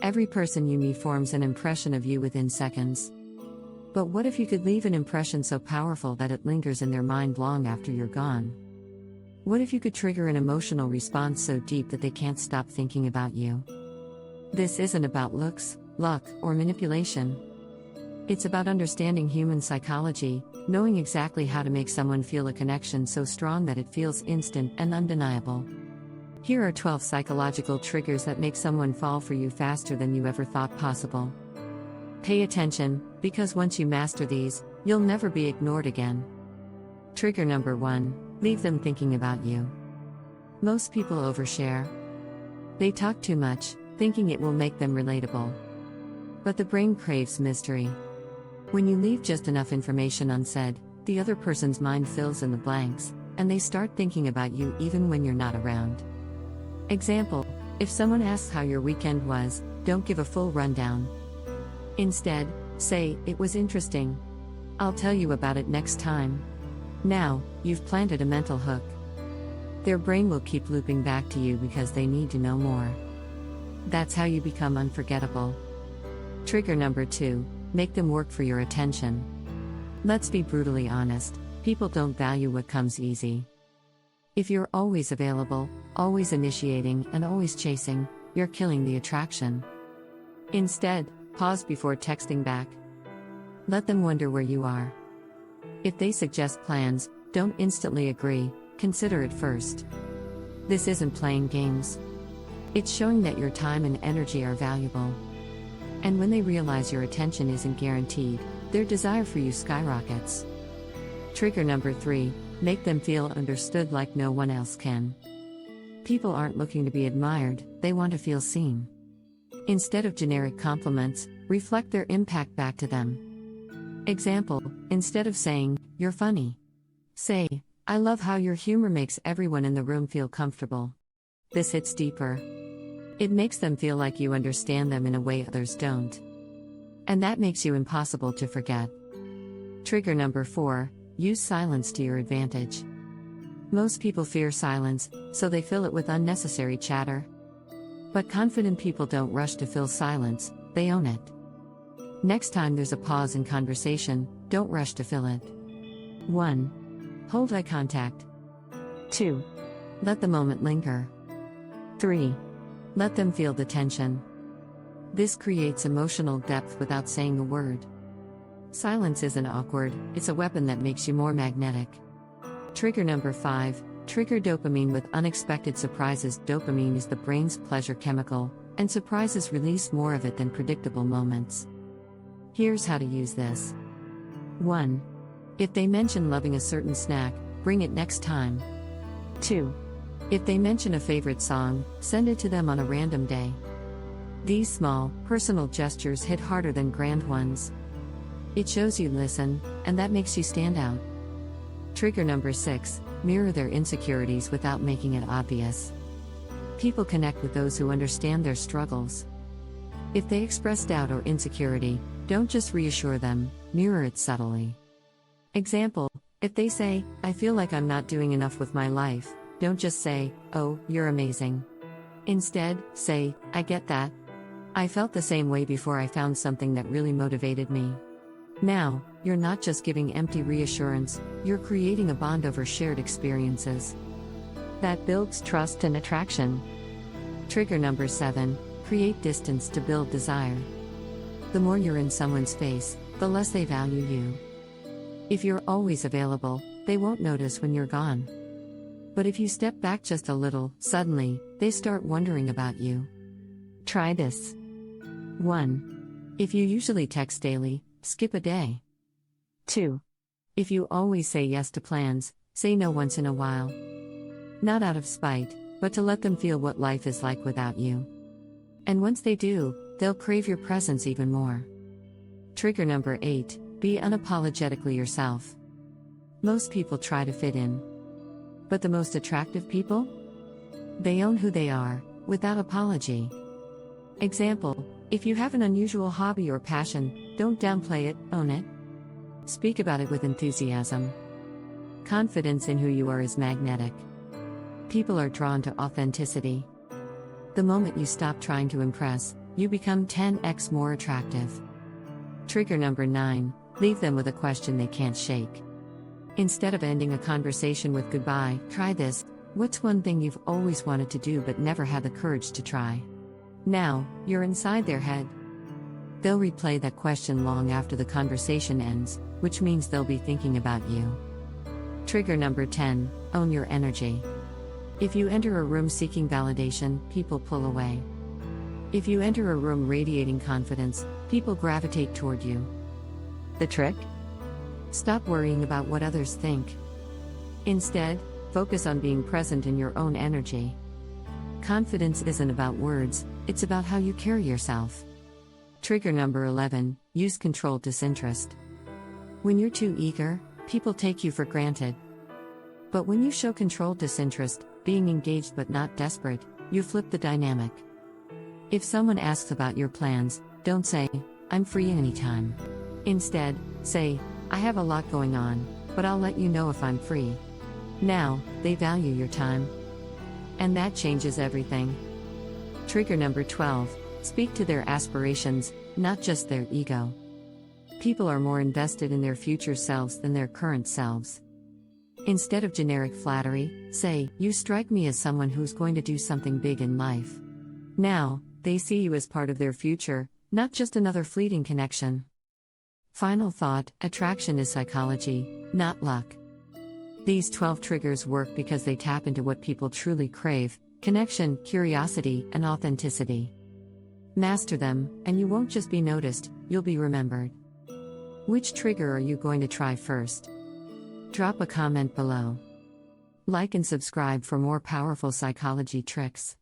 Every person you meet forms an impression of you within seconds. But what if you could leave an impression so powerful that it lingers in their mind long after you're gone? What if you could trigger an emotional response so deep that they can't stop thinking about you? This isn't about looks, luck, or manipulation. It's about understanding human psychology, knowing exactly how to make someone feel a connection so strong that it feels instant and undeniable. Here are 12 psychological triggers that make someone fall for you faster than you ever thought possible. Pay attention, because once you master these, you'll never be ignored again. Trigger number 1: leave them thinking about you. Most people overshare. They talk too much, thinking it will make them relatable. But the brain craves mystery. When you leave just enough information unsaid, the other person's mind fills in the blanks, and they start thinking about you even when you're not around. Example: if someone asks how your weekend was, don't give a full rundown. Instead, say, "It was interesting. I'll tell you about it next time." Now, you've planted a mental hook. Their brain will keep looping back to you because they need to know more. That's how you become unforgettable. Trigger number 2: make them work for your attention. Let's be brutally honest, people don't value what comes easy. If you're always available, always initiating, and always chasing, you're killing the attraction. Instead, pause before texting back. Let them wonder where you are. If they suggest plans, don't instantly agree, consider it first. This isn't playing games. It's showing that your time and energy are valuable. And when they realize your attention isn't guaranteed, their desire for you skyrockets. Trigger number 3: make them feel understood like no one else can. People aren't looking to be admired, they want to feel seen. Instead of generic compliments, reflect their impact back to them. Example: instead of saying, "You're funny," say, "I love how your humor makes everyone in the room feel comfortable." This hits deeper. It makes them feel like you understand them in a way others don't. And that makes you impossible to forget. Trigger number 4: use silence to your advantage. Most people fear silence, so they fill it with unnecessary chatter. But confident people don't rush to fill silence, they own it. Next time there's a pause in conversation, don't rush to fill it. 1. Hold eye contact. 2. Let the moment linger. 3. Let them feel the tension. This creates emotional depth without saying a word. Silence isn't awkward, it's a weapon that makes you more magnetic. Trigger number 5. Trigger dopamine with unexpected surprises. Dopamine is the brain's pleasure chemical, and surprises release more of it than predictable moments. Here's how to use this. 1. If they mention loving a certain snack, bring it next time. 2. If they mention a favorite song, send it to them on a random day. These small, personal gestures hit harder than grand ones. It shows you listen, and that makes you stand out. Trigger number 6. Mirror their insecurities without making it obvious. People connect with those who understand their struggles. If they express doubt or insecurity, don't just reassure them, mirror it subtly. Example: if they say, "I feel like I'm not doing enough with my life," don't just say, "Oh, you're amazing." Instead, say, "I get that. I felt the same way before I found something that really motivated me." Now, you're not just giving empty reassurance, you're creating a bond over shared experiences. That builds trust and attraction. Trigger number 7. Create distance to build desire. The more you're in someone's face, the less they value you. If you're always available, they won't notice when you're gone. But if you step back just a little, suddenly, they start wondering about you. Try this. 1. If you usually text daily, skip a day. 2. If you always say yes to plans, say no once in a while. Not out of spite, but to let them feel what life is like without you. And once they do, they'll crave your presence even more. Trigger number 8. Be unapologetically yourself. Most people try to fit in. But the most attractive people? They own who they are, without apology. Example: if you have an unusual hobby or passion, don't downplay it, own it. Speak about it with enthusiasm. Confidence in who you are is magnetic. People are drawn to authenticity. The moment you stop trying to impress, you become 10x more attractive. Trigger number 9, leave them with a question they can't shake. Instead of ending a conversation with goodbye, try this: what's one thing you've always wanted to do but never had the courage to try? Now, you're inside their head. They'll replay that question long after the conversation ends, which means they'll be thinking about you. Trigger number 10, own your energy. If you enter a room seeking validation, people pull away. If you enter a room radiating confidence, people gravitate toward you. The trick? Stop worrying about what others think. Instead, focus on being present in your own energy. Confidence isn't about words, it's about how you carry yourself. Trigger number 11, use controlled disinterest. When you're too eager, people take you for granted. But when you show controlled disinterest, being engaged but not desperate, you flip the dynamic. If someone asks about your plans, don't say, "I'm free anytime." Instead, say, "I have a lot going on, but I'll let you know if I'm free." Now, they value your time. And that changes everything. Trigger number 12, speak to their aspirations, not just their ego. People are more invested in their future selves than their current selves. Instead of generic flattery, say, "You strike me as someone who's going to do something big in life." Now, they see you as part of their future, not just another fleeting connection. Final thought: attraction is psychology, not luck. These 12 triggers work because they tap into what people truly crave: connection, curiosity, and authenticity. Master them, and you won't just be noticed, you'll be remembered. Which trigger are you going to try first? Drop a comment below. Like and subscribe for more powerful psychology tricks.